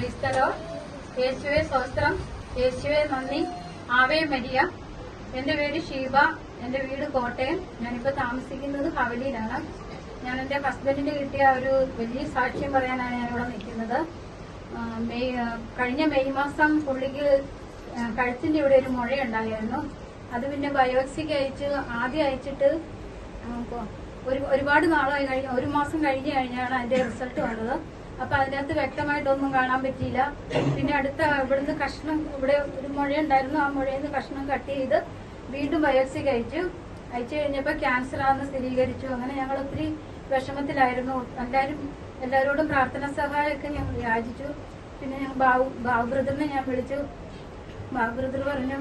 പ്രൈസ്തലോ. യേശുവെ സ്വസ്ത്രം, യേശുവെ നന്ദി. Ave Maria. എന്റെ പേര് ഷീബ. എന്റെ വീട് കോട്ടയം. ഞാനിപ്പോ താമസിക്കുന്നത് ഹവലിയിലാണ്. ഞാൻ എന്റെ ഹസ്ബൻഡിന് കിട്ടിയ ഒരു വലിയ സാക്ഷ്യം പറയാനാണ് ഞാനിവിടെ നിൽക്കുന്നത്. കഴിഞ്ഞ മെയ് മാസം പുള്ളിക്ക് കഴുത്തിന്റെ ഇവിടെ ഒരു മുഴയുണ്ടായിരുന്നു. അത് പിന്നെ ബയോപ്സിക്ക് ആദ്യം അയച്ചിട്ട് ഒരുപാട് നാളായി കഴിഞ്ഞ 1 മാസം കഴിഞ്ഞ് കഴിഞ്ഞാണ് അതിന്റെ റിസൾട്ട് വന്നത്. അപ്പൊ അതിനകത്ത് വ്യക്തമായിട്ടൊന്നും കാണാൻ പറ്റിയില്ല. പിന്നെ ഇവിടുന്ന് കഷ്ണം, ഇവിടെ ഒരു മുഴയുണ്ടായിരുന്നു, ആ മുഴയിൽ നിന്ന് കഷ്ണം കട്ട് ചെയ്ത് വീണ്ടും ബയോപ്സിക്ക് അയച്ചു കഴിഞ്ഞപ്പോൾ ക്യാൻസർ ആണെന്ന് സ്ഥിരീകരിച്ചു. അങ്ങനെ ഞങ്ങൾ ഒത്തിരി വിഷമത്തിലായിരുന്നു. എല്ലാവരോടും പ്രാർത്ഥന സഹായമൊക്കെ ഞങ്ങൾ യാചിച്ചു. പിന്നെ ഞാൻ ബാബു ബ്രദറിനെ ഞാൻ വിളിച്ചു. ബാബു ബ്രദർ പറഞ്ഞു,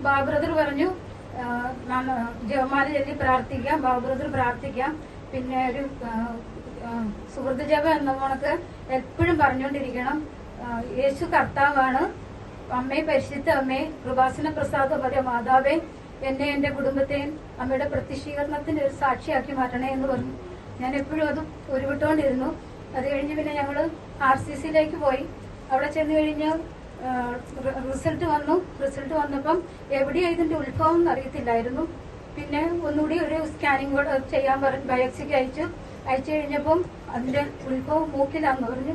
ബാബു ബ്രദർ പറഞ്ഞു ജപമാല ചൊല്ലി പ്രാർത്ഥിക്കാം, ബാബു ബ്രദർ പ്രാർത്ഥിക്കാം. പിന്നെ ഒരു സുഹൃത്ത് ജപം എന്ന കണക്ക് എപ്പോഴും പറഞ്ഞുകൊണ്ടിരിക്കണം, യേശു കർത്താവാണ്, അമ്മേ പരിശുദ്ധ അമ്മേ കൃപാസന പ്രസാദ മാതാവേ, എന്നെ എന്റെ കുടുംബത്തെയും അമ്മയുടെ പ്രത്യക്ഷീകരണത്തിന്റെ ഒരു സാക്ഷിയാക്കി മാറ്റണേ എന്ന് പറഞ്ഞു. ഞാൻ എപ്പോഴും അത് ഉരുവിട്ടുകൊണ്ടിരുന്നു. അത് കഴിഞ്ഞ് പിന്നെ ഞങ്ങള് RCCയിലേക്ക് പോയി. അവിടെ ചെന്ന് കഴിഞ്ഞ് റിസൾട്ട് വന്നപ്പം എവിടെയാ ഇതിന്റെ ഉത്ഭവം എന്ന് അറിയത്തില്ലായിരുന്നു. പിന്നെ ഒന്നുകൂടി ഒരു സ്കാനിങ് കൂടെ ചെയ്യാൻ പറഞ്ഞു. ബയോപ്സിക്ക് അയച്ചു കഴിഞ്ഞപ്പം അതിന്റെ ഉത്ഭവം മൂക്കിലാന്ന് പറഞ്ഞു.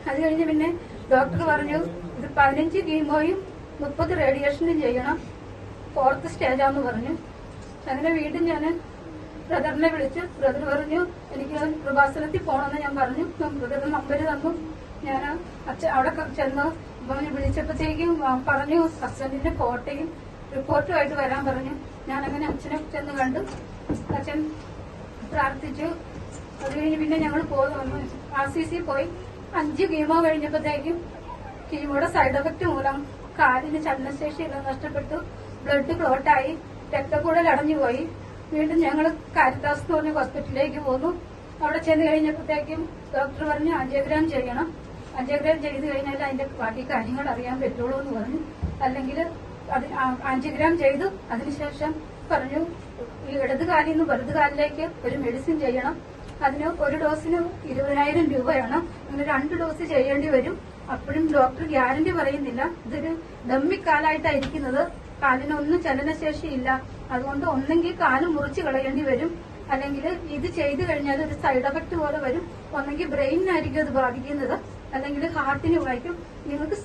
അത് കഴിഞ്ഞ് പിന്നെ ഡോക്ടർ പറഞ്ഞു, ഇത് 15 കീമോയും 30 റേഡിയേഷനും ചെയ്യണം, 4th സ്റ്റേജാന്ന് പറഞ്ഞു. അങ്ങനെ വീണ്ടും ഞാൻ ബ്രദറിനെ വിളിച്ചു. ബ്രദർ പറഞ്ഞു എനിക്ക് കൃപാസനത്തിൽ പോകണമെന്ന് ഞാൻ പറഞ്ഞു. ബ്രദറിന് നമ്പർ തന്നു. ഞാൻ അവിടെ ചെന്ന് വിളിച്ചപ്പോഴത്തേക്കും പറഞ്ഞു ഹസ്ബൻഡിന്റെ ഫോട്ടോയും റിപ്പോർട്ടുമായിട്ട് വരാൻ പറഞ്ഞു. ഞാനങ്ങനെ അച്ഛനെ ചെന്ന് കണ്ടു. അച്ഛൻ പ്രാർത്ഥിച്ചു. അത് കഴിഞ്ഞ് പിന്നെ ഞങ്ങൾ RCC പോയി. 5 കീമോ കഴിഞ്ഞപ്പോഴത്തേക്കും കീമോയുടെ സൈഡ് എഫക്ട് മൂലം കാലിന് ചലനശേഷിയെല്ലാം നഷ്ടപ്പെട്ടു. ബ്ലഡ് ക്ലോട്ടായി, രക്തക്കൂടൽ അടഞ്ഞുപോയി. വീണ്ടും ഞങ്ങൾ കാരിത്താസ് എന്ന് പറഞ്ഞ ഹോസ്പിറ്റലിലേക്ക് പോന്നു. അവിടെ ചെന്ന് കഴിഞ്ഞപ്പോഴത്തേക്കും ഡോക്ടർ പറഞ്ഞു ആൻജിയോഗ്രാം ചെയ്യണം. ആൻജിയോഗ്രാം ചെയ്ത് കഴിഞ്ഞാൽ അതിന്റെ ബാക്കി കാര്യങ്ങൾ അറിയാൻ പറ്റുള്ളൂ എന്ന് പറഞ്ഞു. അല്ലെങ്കിൽ ആൻജിയോഗ്രാം ചെയ്തു. അതിനുശേഷം പറഞ്ഞു ഈ ഇടത് കാലിൽ നിന്ന് വലത് കാലിലേക്ക് ഒരു മെഡിസിൻ ചെയ്യണം. അതിന് ഒരു ഡോസിന് 20,000 രൂപയാണ്. അങ്ങനെ 2 ഡോസ് ചെയ്യേണ്ടി വരും. അപ്പോഴും ഡോക്ടർ ഗ്യാരണ്ടി പറയുന്നില്ല. ഇതൊരു ഡമ്മിക്കാലായിട്ടായിരിക്കുന്നത്. കാലിനൊന്നും ചലനശേഷിയില്ല. അതുകൊണ്ട് ഒന്നെങ്കിൽ കാല് മുറിച്ച് കളയേണ്ടി വരും, അല്ലെങ്കിൽ ഇത് ചെയ്തു കഴിഞ്ഞാൽ ഒരു സൈഡ് എഫക്ട് പോലെ വരും. ഒന്നെങ്കിൽ ബ്രെയിനിനായിരിക്കും അത് ബാധിക്കുന്നത്, അല്ലെങ്കിൽ ഹാർട്ടിന് വായിക്കും. നിങ്ങൾക്ക്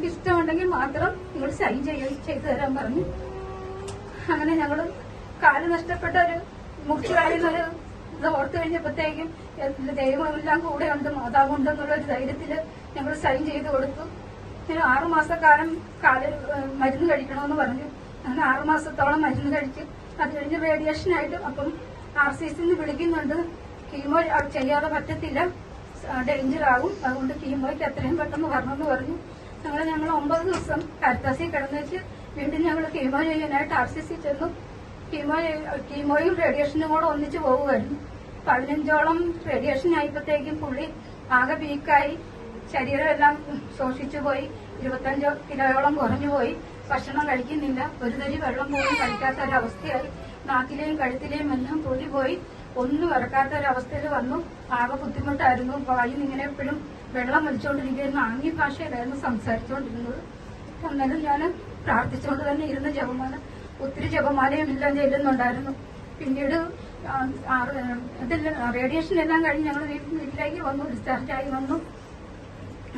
ഇഷ്ടമുണ്ടെങ്കിൽ മാത്രം നിങ്ങൾ സൈൻ ചെയ്തു തരാൻ പറഞ്ഞു. അങ്ങനെ ഞങ്ങള് കാല് നഷ്ടപ്പെട്ട ഒരു മുറിച്ച് കളയുന്നൊരു ഇത് ഓർത്ത് കഴിഞ്ഞപ്പോഴത്തേക്കും ദൈവമെല്ലാം കൂടെ ഉണ്ട്, മാതാവുണ്ടെന്നുള്ള ഒരു ധൈര്യത്തില് ഞങ്ങൾ സൈൻ ചെയ്ത് കൊടുത്തു. 6 മാസക്കാലം മരുന്ന് കഴിക്കണമെന്ന് പറഞ്ഞു. അങ്ങനെ 6 മാസത്തോളം മരുന്ന് കഴിച്ച് അത് കഴിഞ്ഞ് റേഡിയേഷനായിട്ട് അപ്പം RCCന്ന് വിളിക്കുന്നുണ്ട്, കീമോ ചെയ്യാതെ പറ്റത്തില്ല, ഡേഞ്ചർ ആകും, അതുകൊണ്ട് കീമോയ്ക്ക് എത്രയും പെട്ടെന്ന് വരണമെന്ന് പറഞ്ഞു. ഞങ്ങൾ 9 ദിവസം കാരിത്താസിൽ കിടന്നു വെച്ച് വീണ്ടും ഞങ്ങൾ കീമോ ചെയ്യാനായിട്ട് RCC ചെന്നു. കീമോയും റേഡിയേഷനും കൂടെ ഒന്നിച്ച് പോകുമായിരുന്നു. 15ഓളം റേഡിയേഷൻ ആയപ്പോഴത്തേക്കും പുള്ളി ആകെ വീക്കായി, ശരീരമെല്ലാം ശോഷിച്ചു പോയി. 25 കിലോയോളം കുറഞ്ഞുപോയി. ഭക്ഷണം കഴിക്കുന്നില്ല, ഒരു തരി വെള്ളം പോലും കഴിക്കാത്ത ഒരവസ്ഥയായി. നാക്കിലെയും കഴുത്തിലെയും എല്ലാം തൊലി പോയി, ഒന്നും ഇറക്കാത്ത ഒരവസ്ഥയിൽ വന്നു. ആകെ ബുദ്ധിമുട്ടായിരുന്നു. വായിൽ ഇങ്ങനെ എപ്പോഴും വെള്ളം വലിച്ചുകൊണ്ടിരിക്കുന്ന ആംഗ്യ ഭാഷയിലായിരുന്നു സംസാരിച്ചുകൊണ്ടിരുന്നത്. എന്നാലും ഞാൻ പ്രാർത്ഥിച്ചുകൊണ്ട് തന്നെ ഇരുന്ന ജപമാല, ഒത്തിരി ജപമാലയും എല്ലാം ചെല്ലുന്നുണ്ടായിരുന്നു. പിന്നീട് റേഡിയേഷൻ എല്ലാം കഴിഞ്ഞ് ഞങ്ങൾ വീട്ടിലേക്ക് വന്നു, ഡിസ്ചാർജായി വന്നു.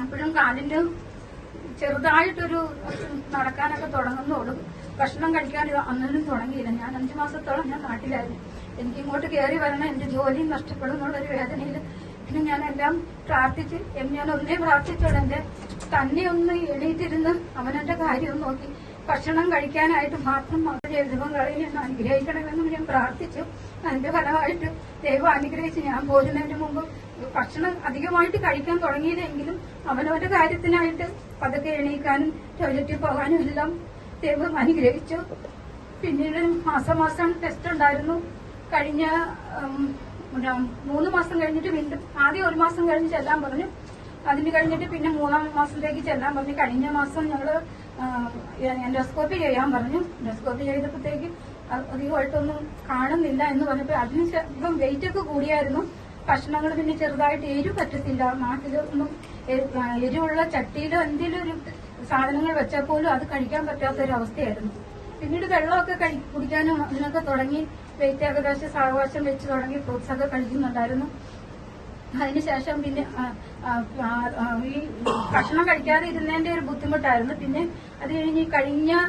അപ്പോഴും കാലിന്റെ ചെറുതായിട്ടൊരു നടക്കാനൊക്കെ തുടങ്ങുന്നുള്ളൂ. ഭക്ഷണം കഴിക്കാൻ അന്നൊന്നും തുടങ്ങിയില്ല. ഞാൻ 5 മാസത്തോളം ഞാൻ നാട്ടിലായിരുന്നു. എനിക്ക് ഇങ്ങോട്ട് കയറി വരണം, എന്റെ ജോലിയും നഷ്ടപ്പെടും എന്നുള്ളൊരു വേദനയിൽ പിന്നെ ഞാനെല്ലാം പ്രാർത്ഥിച്ച് ഞാൻ ഒന്നേ പ്രാർത്ഥിച്ചോളൂ, എന്റെ തന്നെ ഒന്ന് എണീറ്റിരുന്ന് അവനെന്റെ കാര്യം നോക്കി ഭക്ഷണം കഴിക്കാനായിട്ട് മാത്രം ദൈവങ്ങളിൽ നിന്ന് അനുഗ്രഹിക്കണമെന്നും ഞാൻ പ്രാർത്ഥിച്ചു. അതിന്റെ ഫലമായിട്ട് ദൈവം അനുഗ്രഹിച്ച് ഞാൻ പോരുന്നതിന് മുമ്പ് ഭക്ഷണം അധികമായിട്ട് കഴിക്കാൻ തുടങ്ങിയില്ലെങ്കിലും അവനവന്റെ കാര്യത്തിനായിട്ട് പതുക്കെ എണീക്കാനും ടോയ്ലറ്റിൽ പോകാനും എല്ലാം ദൈവം അനുഗ്രഹിച്ചു. പിന്നീട് മാസം ടെസ്റ്റ് ഉണ്ടായിരുന്നു. കഴിഞ്ഞ 3 മാസം കഴിഞ്ഞിട്ട് വീണ്ടും ആദ്യം 1 മാസം കഴിഞ്ഞ് ചെല്ലാൻ പറഞ്ഞു. അതിന് കഴിഞ്ഞിട്ട് പിന്നെ 3-ാം മാസത്തിലേക്ക് ചെല്ലാൻ പറഞ്ഞു. കഴിഞ്ഞ മാസം ഞങ്ങള് എൻഡോസ്കോപ്പി ചെയ്യാൻ പറഞ്ഞു. എൻഡോസ്കോപ്പി ചെയ്തപ്പോഴത്തേക്ക് അധികമായിട്ടൊന്നും കാണുന്നില്ല എന്ന് പറഞ്ഞപ്പോൾ അതിന് വെയിറ്റ് ഒക്കെ കൂടിയായിരുന്നു. ഭക്ഷണങ്ങൾ പിന്നെ ചെറുതായിട്ട് എരിവ് പറ്റത്തില്ല. നാട്ടിലൊന്നും എരിവുള്ള ചട്ടിയിലോ എന്തെങ്കിലും ഒരു സാധനങ്ങൾ വെച്ചാൽ പോലും അത് കഴിക്കാൻ പറ്റാത്തൊരവസ്ഥയായിരുന്നു. പിന്നീട് വെള്ളമൊക്കെ കുടിക്കാനും അതിനൊക്കെ തുടങ്ങി. വെയിറ്റ് ഏകദേശം സാവകാശം വെച്ച് തുടങ്ങി. ഫ്രൂട്ട്സ് ഒക്കെ കഴിക്കുന്നുണ്ടായിരുന്നു. അതിനുശേഷം പിന്നെ ഈ ഭക്ഷണം കഴിക്കാതെ ഇരുന്നതിന്റെ ഒരു ബുദ്ധിമുട്ടായിരുന്നു. പിന്നെ അത് കഴിഞ്ഞ്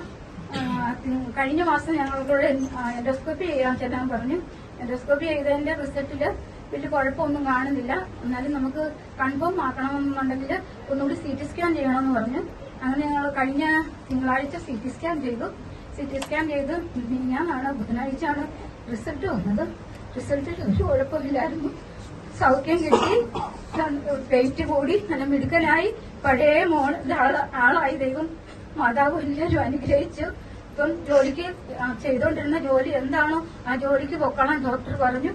കഴിഞ്ഞ മാസം ഞങ്ങളോട് എൻഡോസ്കോപ്പി ചെയ്യാൻ ചെല്ലാൻ പറഞ്ഞു. എൻഡോസ്കോപ്പി ചെയ്തതിന്റെ റിസൾട്ടില് വലിയ കുഴപ്പമൊന്നും കാണുന്നില്ല. എന്നാലും നമുക്ക് കൺഫേം ആക്കണമെന്നുണ്ടെങ്കിൽ ഒന്നുകൂടി CT സ്കാൻ ചെയ്യണമെന്ന് പറഞ്ഞു. അങ്ങനെ ഞങ്ങൾ കഴിഞ്ഞ തിങ്കളാഴ്ച CT സ്കാൻ ചെയ്തു. CT സ്കാൻ ചെയ്ത് ബുധനാഴ്ചയാണ് റിസൾട്ട് വന്നത്. റിസൾട്ടിൽ ഒരു കുഴപ്പമില്ലായിരുന്നു. സൗഖ്യം കിട്ടി, വെയിറ്റ് കൂടി, നല്ല മിടുക്കനായി, പഴയ ആളായി. ദൈവം മാതാവ് എല്ലാവരും അനുഗ്രഹിച്ചു. ഇപ്പം ജോലിക്ക് ചെയ്തോണ്ടിരുന്ന ജോലി എന്താണോ ആ ജോലിക്ക് പൊക്കണം ഡോക്ടർ പറഞ്ഞു.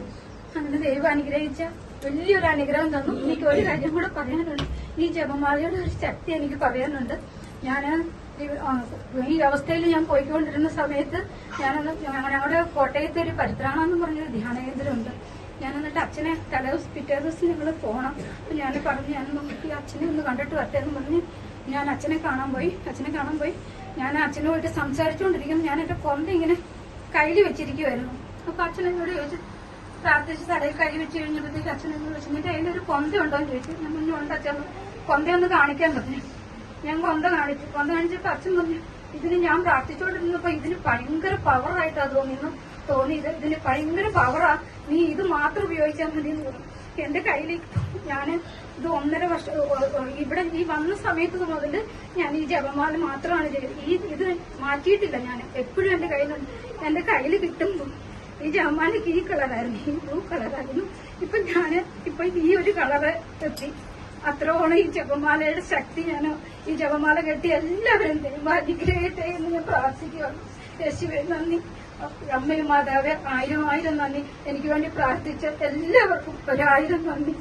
അങ്ങനെ ദൈവം അനുഗ്രഹിച്ച വലിയൊരു അനുഗ്രഹം തന്നു. എനിക്ക് ഒരു കാര്യം കൂടെ പറയാനുണ്ട്. ഈ ജപമാലയുടെ ഒരു ശക്തി എനിക്ക് പറയാനുണ്ട്. ഞാൻ ഈ അവസ്ഥയിൽ ഞാൻ പോയിക്കൊണ്ടിരുന്ന സമയത്ത് ഞങ്ങളുടെ കോട്ടയത്ത് ഒരു പരിത്രാണം എന്ന് പറഞ്ഞൊരു ധ്യാനകേന്ദ്രമുണ്ട്. ഞാൻ എന്നിട്ട് അച്ഛനെ പിറ്റേ ദിവസം ഞങ്ങൾ പോകണം. അപ്പൊ ഞാൻ പറഞ്ഞു, ഞാൻ നമുക്ക് അച്ഛനെ ഒന്ന് കണ്ടിട്ട് വരട്ടെ എന്ന് പറഞ്ഞ് ഞാൻ അച്ഛനെ കാണാൻ പോയി. ഞാൻ അച്ഛനോട്ട് സംസാരിച്ചുകൊണ്ടിരിക്കുന്നു. ഞാൻ എന്റെ കൊന്ത ഇങ്ങനെ കയ്യിൽ വെച്ചിരിക്കുമായിരുന്നു. അപ്പൊ അച്ഛൻ എന്നോട് ചോദിച്ചു, പ്രാർത്ഥിച്ച് തലയിൽ കൈ വെച്ച് കഴിഞ്ഞപ്പോഴത്തേക്ക് അച്ഛൻ എന്നോട് ചോദിച്ചു, എന്നിട്ട് അതിലൊരു കൊന്ത ഉണ്ടോ എന്ന് ചോദിച്ചു. ഞാൻ പറഞ്ഞു, ഉണ്ട് അച്ഛൻ, കൊന്തയൊന്ന് കാണിക്കാൻ പറഞ്ഞു. ഞാൻ കൊന്ത കാണിച്ചപ്പോ അച്ഛൻ പറഞ്ഞു, ഇതിന് ഞാൻ പ്രാർത്ഥിച്ചുകൊണ്ടിരുന്നപ്പോ ഇതിന് ഭയങ്കര പവറായിട്ടാ തോന്നിയത്. ഇതിന് ഭയങ്കര പവറാ, നീ ഇത് മാത്രം ഉപയോഗിച്ചാൽ മതി എന്ന് പറഞ്ഞു. എന്റെ കയ്യിൽ ഞാൻ ഇത് 1.5 വർഷം ഇവിടെ ഈ വന്ന സമയത്ത് മുതൽ ഞാൻ ഈ ജപമാല മാത്രമാണ് ചെയ്തത്. ഇത് മാറ്റിയിട്ടില്ല. ഞാൻ എപ്പോഴും എന്റെ കയ്യിൽ കിട്ടുമ്പോൾ ഈ ജപമാലയ്ക്ക് ഈ കളറായിരുന്നു, ഈ ബ്ലൂ കളറായിരുന്നു. ഇപ്പൊ ഈ ഒരു കളറ് എത്തി. അത്രോണം ഈ ജപമാലയുടെ ശക്തി. ഞാൻ ഈ ജപമാല കെട്ടി എല്ലാവരും ദൈവം അനുഗ്രഹിക്കട്ടെ എന്ന് ഞാൻ പ്രാർത്ഥിക്കുകയാണ്. യേശുവേ നന്ദി. അമ്മയും മാതാവേ 1000 നന്ദി. എനിക്ക് വേണ്ടി പ്രാർത്ഥിച്ച എല്ലാവർക്കും 1000 നന്ദി.